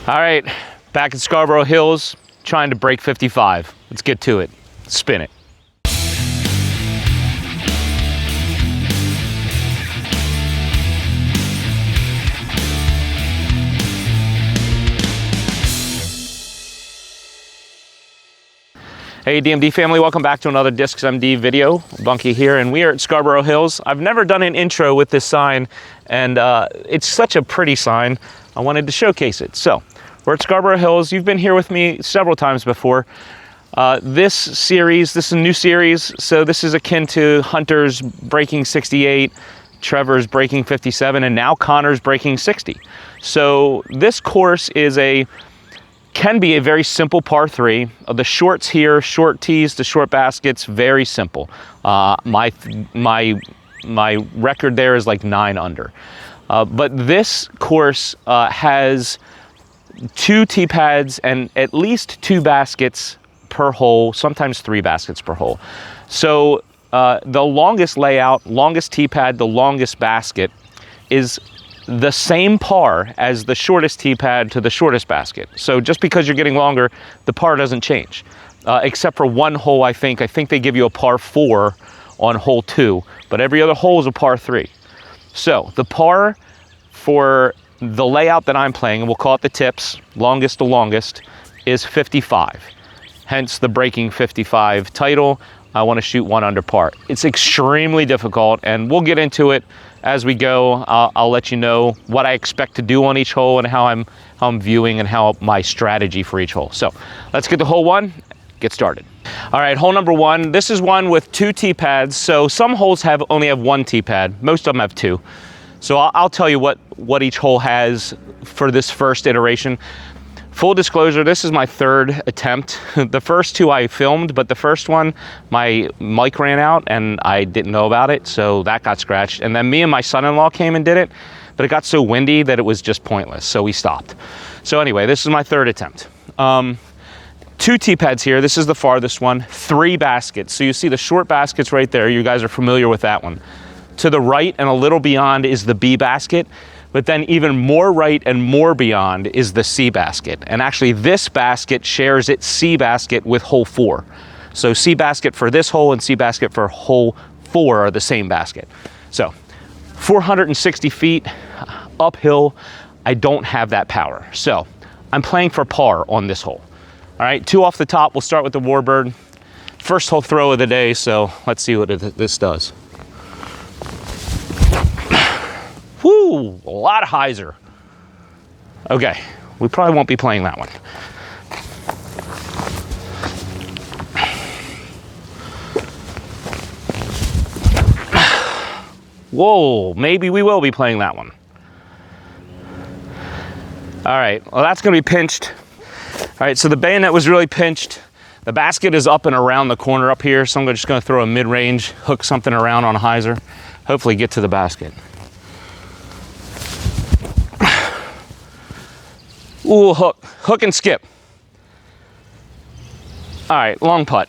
All right, back at Scarborough Hills, trying to break 55. Let's get to it. Spin it. Hey DMD family, welcome back to another Discs MD video. Bunky here, and we are at Scarborough Hills. I've never done an intro with this sign, and it's such a pretty sign. I wanted to showcase it. So, we're at Scarborough Hills. You've been here with me several times before. This is a new series, so this is akin to Hunter's breaking 68, Trevor's breaking 57, and now Connor's breaking 60. So this course can be a very simple par 3. The shorts here, short tees to short baskets, very simple. My record there is like 9 under. But this course has 2 tee pads and at least 2 baskets per hole, sometimes 3 baskets per hole. So the longest layout, longest tee pad, the longest basket is the same par as the shortest tee pad to the shortest basket. So just because you're getting longer, the par doesn't change. Except for one hole, I think they give you a par 4 on hole 2, but every other hole is a par 3. So the par for the layout that I'm playing, and we'll call it the tips, longest to longest, is 55. Hence the breaking 55 title. I want to shoot 1 under par. It's extremely difficult, and we'll get into it as we go. I'll let you know what I expect to do on each hole and how I'm viewing and how my strategy for each hole. So let's get to hole 1, get started. All right, hole number 1. This is one with 2 tee pads. So some holes only have 1 tee pad. Most of them have 2. So I'll tell you what each hole has for this first iteration. Full disclosure, this is my 3rd attempt. The first 2 I filmed, but the first one, my mic ran out and I didn't know about it, so that got scratched. And then me and my son-in-law came and did it, but it got so windy that it was just pointless, so we stopped. So anyway, this is my 3rd attempt. 2 tee pads here. This is the farthest one. 3 baskets. So you see the short baskets right there. You guys are familiar with that one. To the right and a little beyond is the B basket, but then even more right and more beyond is the C basket. And actually this basket shares its C basket with hole 4. So C basket for this hole and C basket for hole 4 are the same basket. So 460 feet uphill, I don't have that power. So I'm playing for par on this hole. All right, 2 off the top. We'll start with the Warbird. First hole throw of the day, so let's see what this does. Woo, a lot of hyzer. Okay, we probably won't be playing that one. Whoa, maybe we will be playing that one. All right, well that's gonna be pinched. All right, so the bayonet was really pinched. The basket is up and around the corner up here, so I'm just gonna throw a mid-range, hook something around on a hyzer, hopefully get to the basket. Ooh, hook and skip. All right, long putt.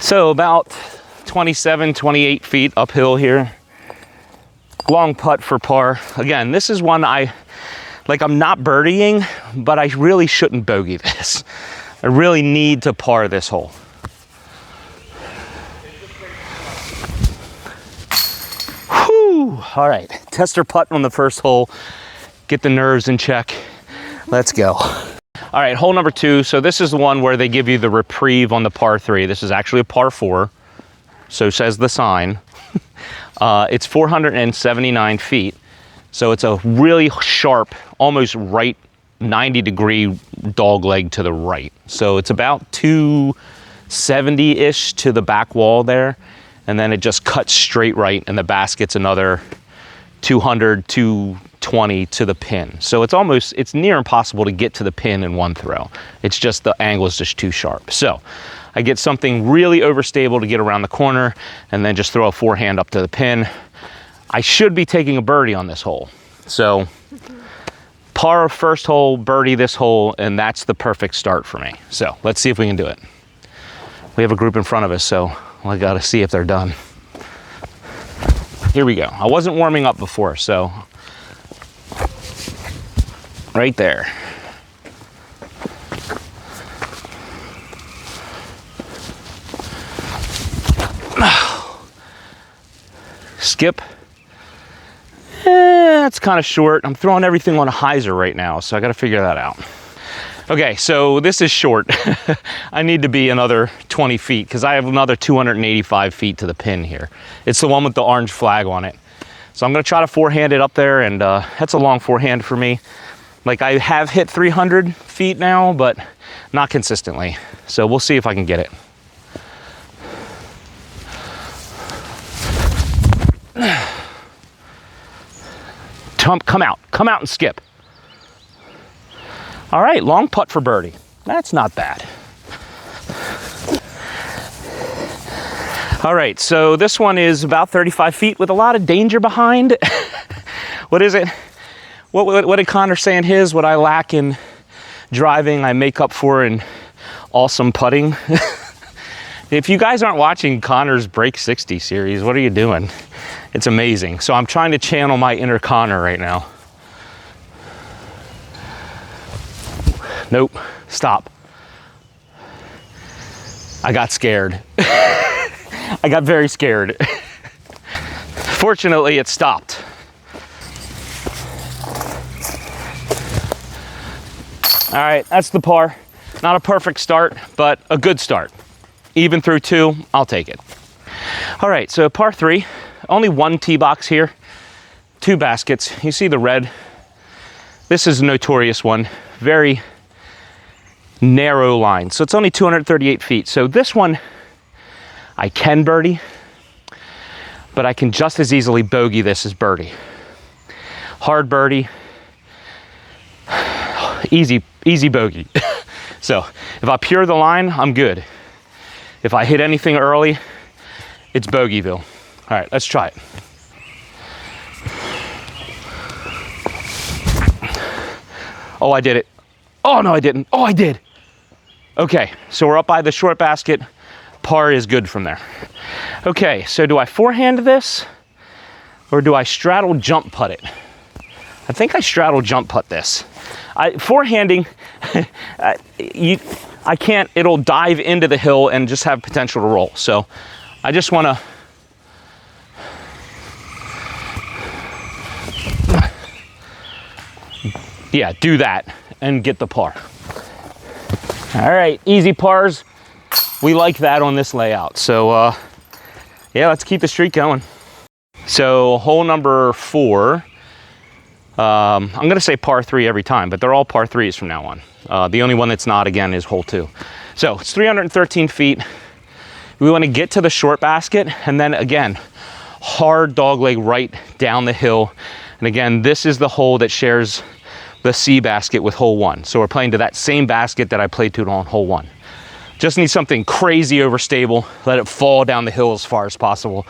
So about 27, 28 feet uphill here. Long putt for par. Again, this is one I'm not birdieing, but I really shouldn't bogey this. I really need to par this hole. All right, tester putt on the first hole. Get the nerves in check. Let's go. All right, hole number 2. So this is the one where they give you the reprieve on the par 3. This is actually a par 4. So says the sign. It's 479 feet. So it's a really sharp, almost right 90-degree dog leg to the right. So it's about 270-ish to the back wall there. And then it just cuts straight right, and the basket's another 200, 220 to the pin. So it's near impossible to get to the pin in one throw. It's just the angle is just too sharp. So I get something really overstable to get around the corner and then just throw a forehand up to the pin. I should be taking a birdie on this hole. So par first hole, birdie this hole, and that's the perfect start for me. So let's see if we can do it. We have a group in front of us, so I gotta see if they're done. Here we go. I wasn't warming up before, so Right there. Skip. That's kind of short. I'm throwing everything on a hyzer right now, so I got to figure that out. Okay, so this is short. I need to be another 20 feet because I have another 285 feet to the pin here. It's the one with the orange flag on it. So I'm going to try to forehand it up there, and that's a long forehand for me. Like, I have hit 300 feet now, but not consistently. So we'll see if I can get it. Come out and skip. All right, long putt for birdie. That's not bad. All right, so this one is about 35 feet with a lot of danger behind. What is it? What did Connor say in his? What I lack in driving, I make up for in awesome putting. If you guys aren't watching Connor's Break 60 series, what are you doing? It's amazing. So I'm trying to channel my inner Connor right now. Nope, stop. I got scared. I got very scared. Fortunately, it stopped. All right, that's the par. Not a perfect start, but a good start. Even through 2, I'll take it. All right, so par 3, only 1 tee box here, 2 baskets. You see the red. This is a notorious one, very narrow line. So it's only 238 feet. So this one, I can birdie, but I can just as easily bogey this as birdie. Hard birdie, easy bogey. So if I pure the line, I'm good. If I hit anything early, it's bogeyville. All right, let's try it. Oh, I did it. Oh, no, I didn't. Oh, I did. Okay, so we're up by the short basket. Par is good from there. Okay, so do I forehand this or do I straddle jump putt it? I think I straddle jump putt this. Forehanding, I can't, it'll dive into the hill and just have potential to roll. So I just want to, yeah, do that and get the par. All right, easy pars. We like that on this layout. So yeah, let's keep the streak going. So hole number 4, I'm gonna say par 3 every time, but they're all par 3s from now on. The only one that's not, again, is hole 2. So it's 313 feet. We wanna get to the short basket, and then again, hard dogleg right down the hill. And again, this is the hole that shares the C basket with hole 1. So we're playing to that same basket that I played to on hole 1. Just need something crazy overstable, let it fall down the hill as far as possible.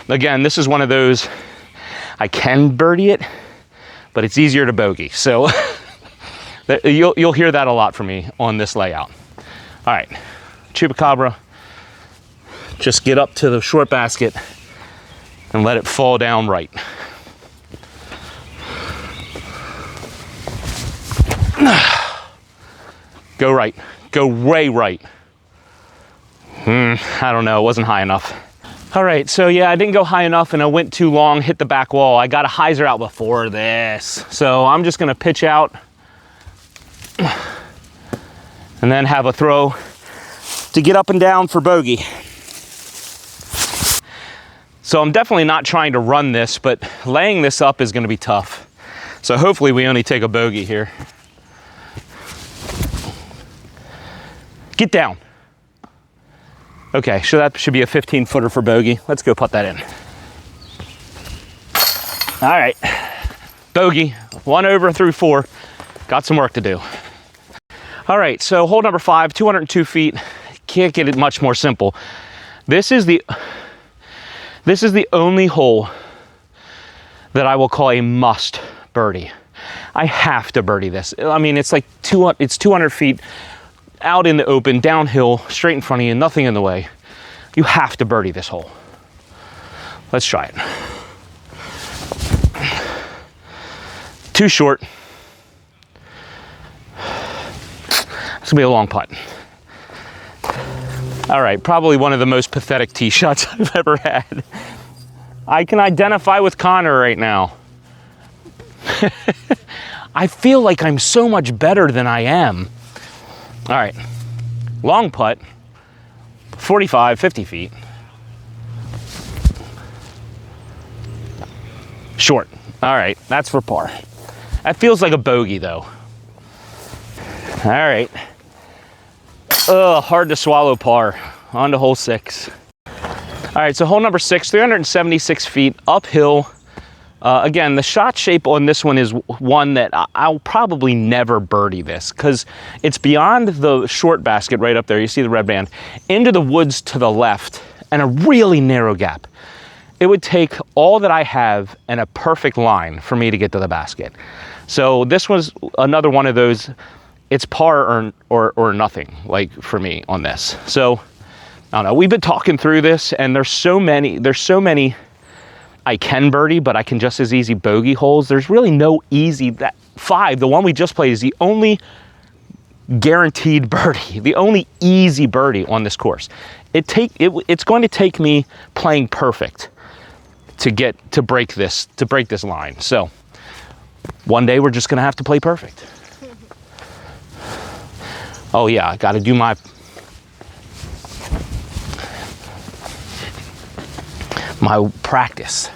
Again, this is one of those, I can birdie it, but it's easier to bogey. So you'll hear that a lot from me on this layout. All right, chupacabra, just get up to the short basket and let it fall down right. Go right, go way right. I don't know, it wasn't high enough. All right, so yeah, I didn't go high enough and I went too long, hit the back wall. I got a hyzer out before this. So I'm just gonna pitch out and then have a throw to get up and down for bogey. So I'm definitely not trying to run this, but laying this up is gonna be tough. So hopefully we only take a bogey here. Get down. Okay, so that should be a 15-footer for bogey. Let's go put that in. All right, bogey, 1 over through 4. Got some work to do. All right, so hole number 5, 202 feet. Can't get it much more simple. This is the only hole that I will call a must birdie. I have to birdie this. I mean, it's like 200 feet out in the open, downhill, straight in front of you, nothing in the way. You have to birdie this hole. Let's try it. Too short. This will be a long putt. All right, probably one of the most pathetic tee shots I've ever had. I can identify with Connor right now. I feel like I'm so much better than I am. All right, long putt, 45, 50 feet. Short. All right, that's for par. That feels like a bogey though. All right. Ugh, hard to swallow par. On to hole 6. All right, so hole number 6, 376 feet uphill. Again, the shot shape on this one is one that I'll probably never birdie this because it's beyond the short basket right up there. You see the red band into the woods to the left and a really narrow gap. It would take all that I have and a perfect line for me to get to the basket. So this was another one of those, it's par or nothing, like for me on this. So I don't know, we've been talking through this and there's so many I can birdie, but I can just as easy bogey holes. There's really no easy, that 5, the one we just played is the only guaranteed birdie, the only easy birdie on this course. It's going to take me playing perfect to break this line. So one day we're just gonna have to play perfect. Oh yeah, I gotta do my practice.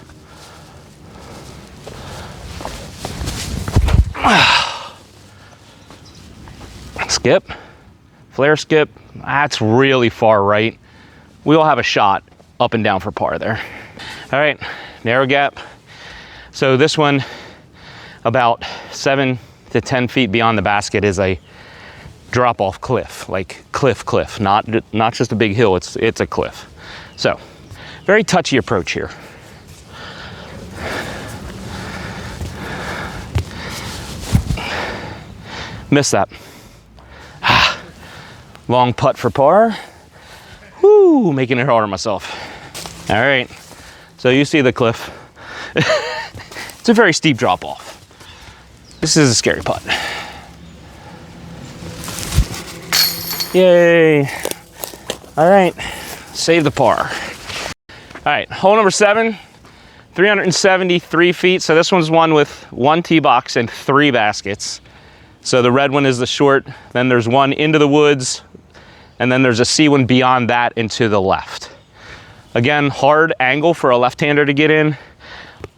Skip, flare skip, that's really far right. We'll have a shot up and down for par there. All right, narrow gap. So this one, about 7 to 10 feet beyond the basket is a drop off cliff, like cliff, not just a big hill, it's a cliff. So, very touchy approach here. Missed that. Long putt for par. Woo, making it hard on myself. All right, so you see the cliff. It's a very steep drop off. This is a scary putt. Yay. All right, save the par. All right, hole number 7, 373 feet. So this one's one with 1 tee box and 3 baskets. So the red one is the short, then there's one into the woods, and then there's a C one beyond that into the left. Again, hard angle for a left-hander to get in.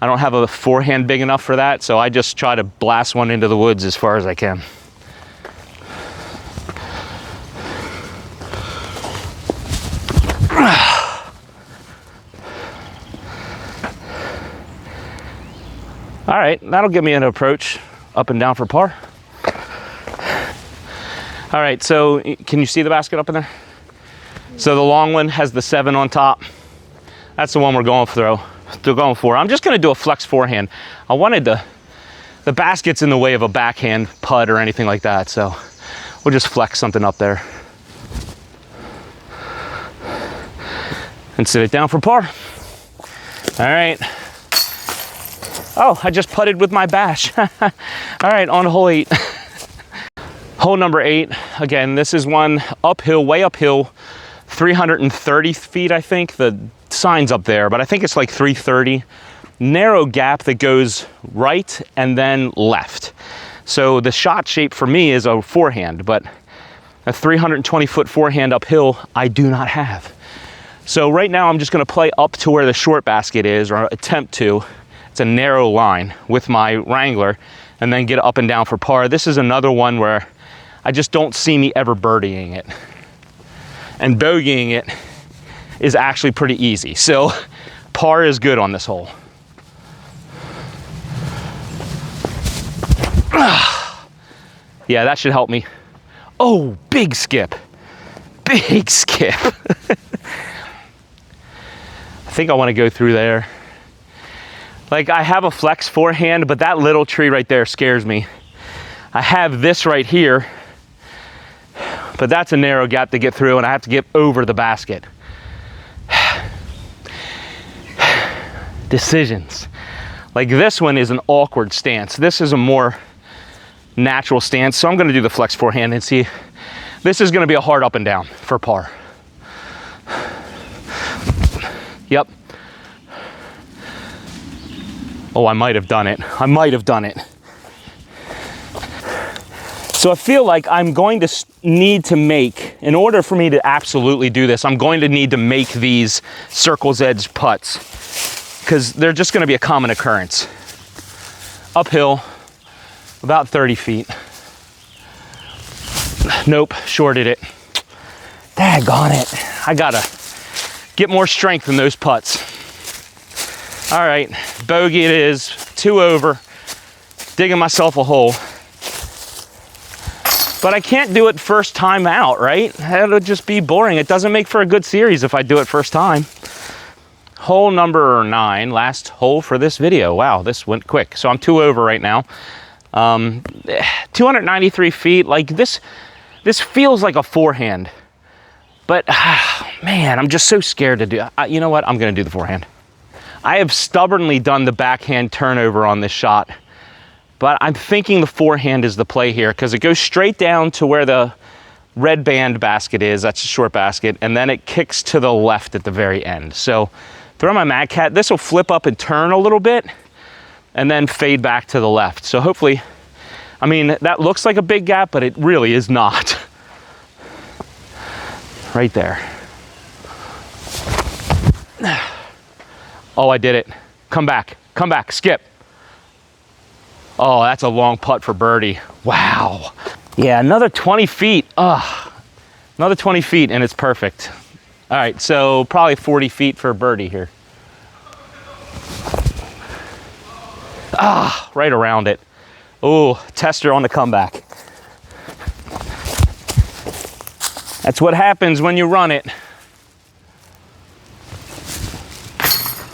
I don't have a forehand big enough for that, so I just try to blast one into the woods as far as I can. All right, that'll give me an approach up and down for par. All right, so can you see the basket up in there? So the long one has the 7 on top. That's the one we're going for. I'm just gonna do a flex forehand. I wanted the basket's in the way of a backhand putt or anything like that, so we'll just flex something up there. And sit it down for par. All right. Oh, I just putted with my bash. All right, on to hole 8. Hole number 8, again, this is one uphill, way uphill, 330 feet, I think. The sign's up there, but I think it's like 330. Narrow gap that goes right and then left. So the shot shape for me is a forehand, but a 320-foot forehand uphill, I do not have. So right now I'm just gonna play up to where the short basket is, or attempt to. It's a narrow line with my Wrangler, and then get up and down for par. This is another one where I just don't see me ever birdieing it. And bogeying it is actually pretty easy. So par is good on this hole. Yeah, that should help me. Oh, big skip. Big skip. I think I want to go through there. Like, I have a flex forehand, but that little tree right there scares me. I have this right here, but that's a narrow gap to get through, and I have to get over the basket. Decisions. Like, this one is an awkward stance. This is a more natural stance, so I'm gonna do the flex forehand and see This is gonna be a hard up and down for par. Yep. Oh, I might have done it. I might have done it. So I feel like I'm going to need to make, in order for me to absolutely do this, I'm going to need to make these circle's edge putts, because they're just gonna be a common occurrence. Uphill, about 30 feet. Nope, shorted it. Daggone it. I gotta get more strength in those putts. All right, bogey it is, 2 over, digging myself a hole. But I can't do it first time out, right? That'll just be boring. It doesn't make for a good series if I do it first time. Hole number 9, last hole for this video. Wow, this went quick. So I'm 2 over right now. 293 feet, like this feels like a forehand. But man, I'm just so scared to do it. You know what? I'm gonna do the forehand. I have stubbornly done the backhand turnover on this shot, but I'm thinking the forehand is the play here because it goes straight down to where the red band basket is. That's a short basket, and then it kicks to the left at the very end. So throw my Mad Cat. This will flip up and turn a little bit and then fade back to the left. So hopefully, I mean, that looks like a big gap, but it really is not. Right there. Oh, I did it. Come back, skip. Oh, that's a long putt for birdie. Wow. Yeah, another 20 feet. Another 20 feet and it's perfect. All right, so probably 40 feet for birdie here. Right around it. Oh, tester on the comeback. That's what happens when you run it.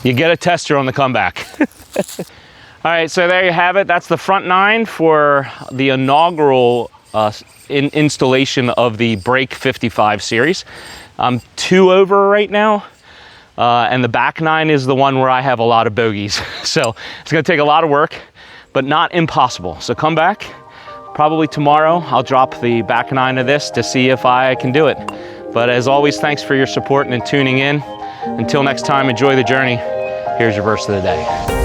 You get a tester on the comeback. All right, so there you have it. That's the front 9 for the inaugural installation of the Break 55 series. I'm 2 over right now, and the back 9 is the one where I have a lot of bogeys. So it's gonna take a lot of work, but not impossible. So come back, probably tomorrow, I'll drop the back 9 of this to see if I can do it. But as always, thanks for your support and tuning in. Until next time, enjoy the journey. Here's your verse of the day.